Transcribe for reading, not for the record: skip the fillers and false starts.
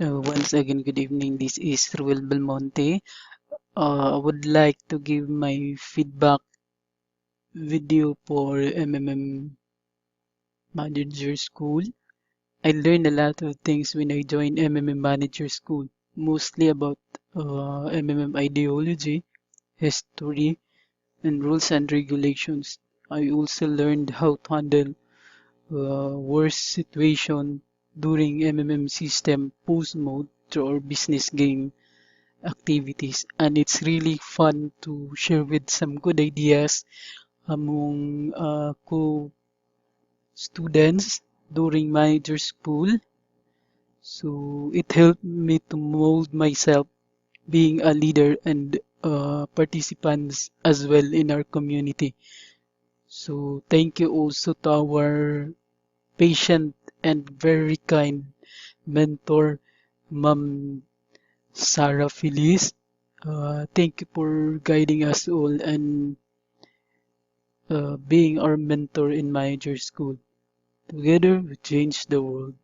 Once again, good evening. This is Ruel Belmonte. I would like to give my feedback video for MMM Manager School. I learned a lot of things when I joined MMM Manager School, mostly about MMM ideology, history, and rules and regulations. I also learned how to handle worst situation during MMM system post mode through our business game activities, and it's really fun to share with some good ideas among co-students during manager school. So it helped me to mold myself being a leader and participants as well in our community. So thank you also to our patient and very kind mentor, Ma'am Sarah Feliz. Thank you for guiding us all and being our mentor in manager school. Together, we change the world.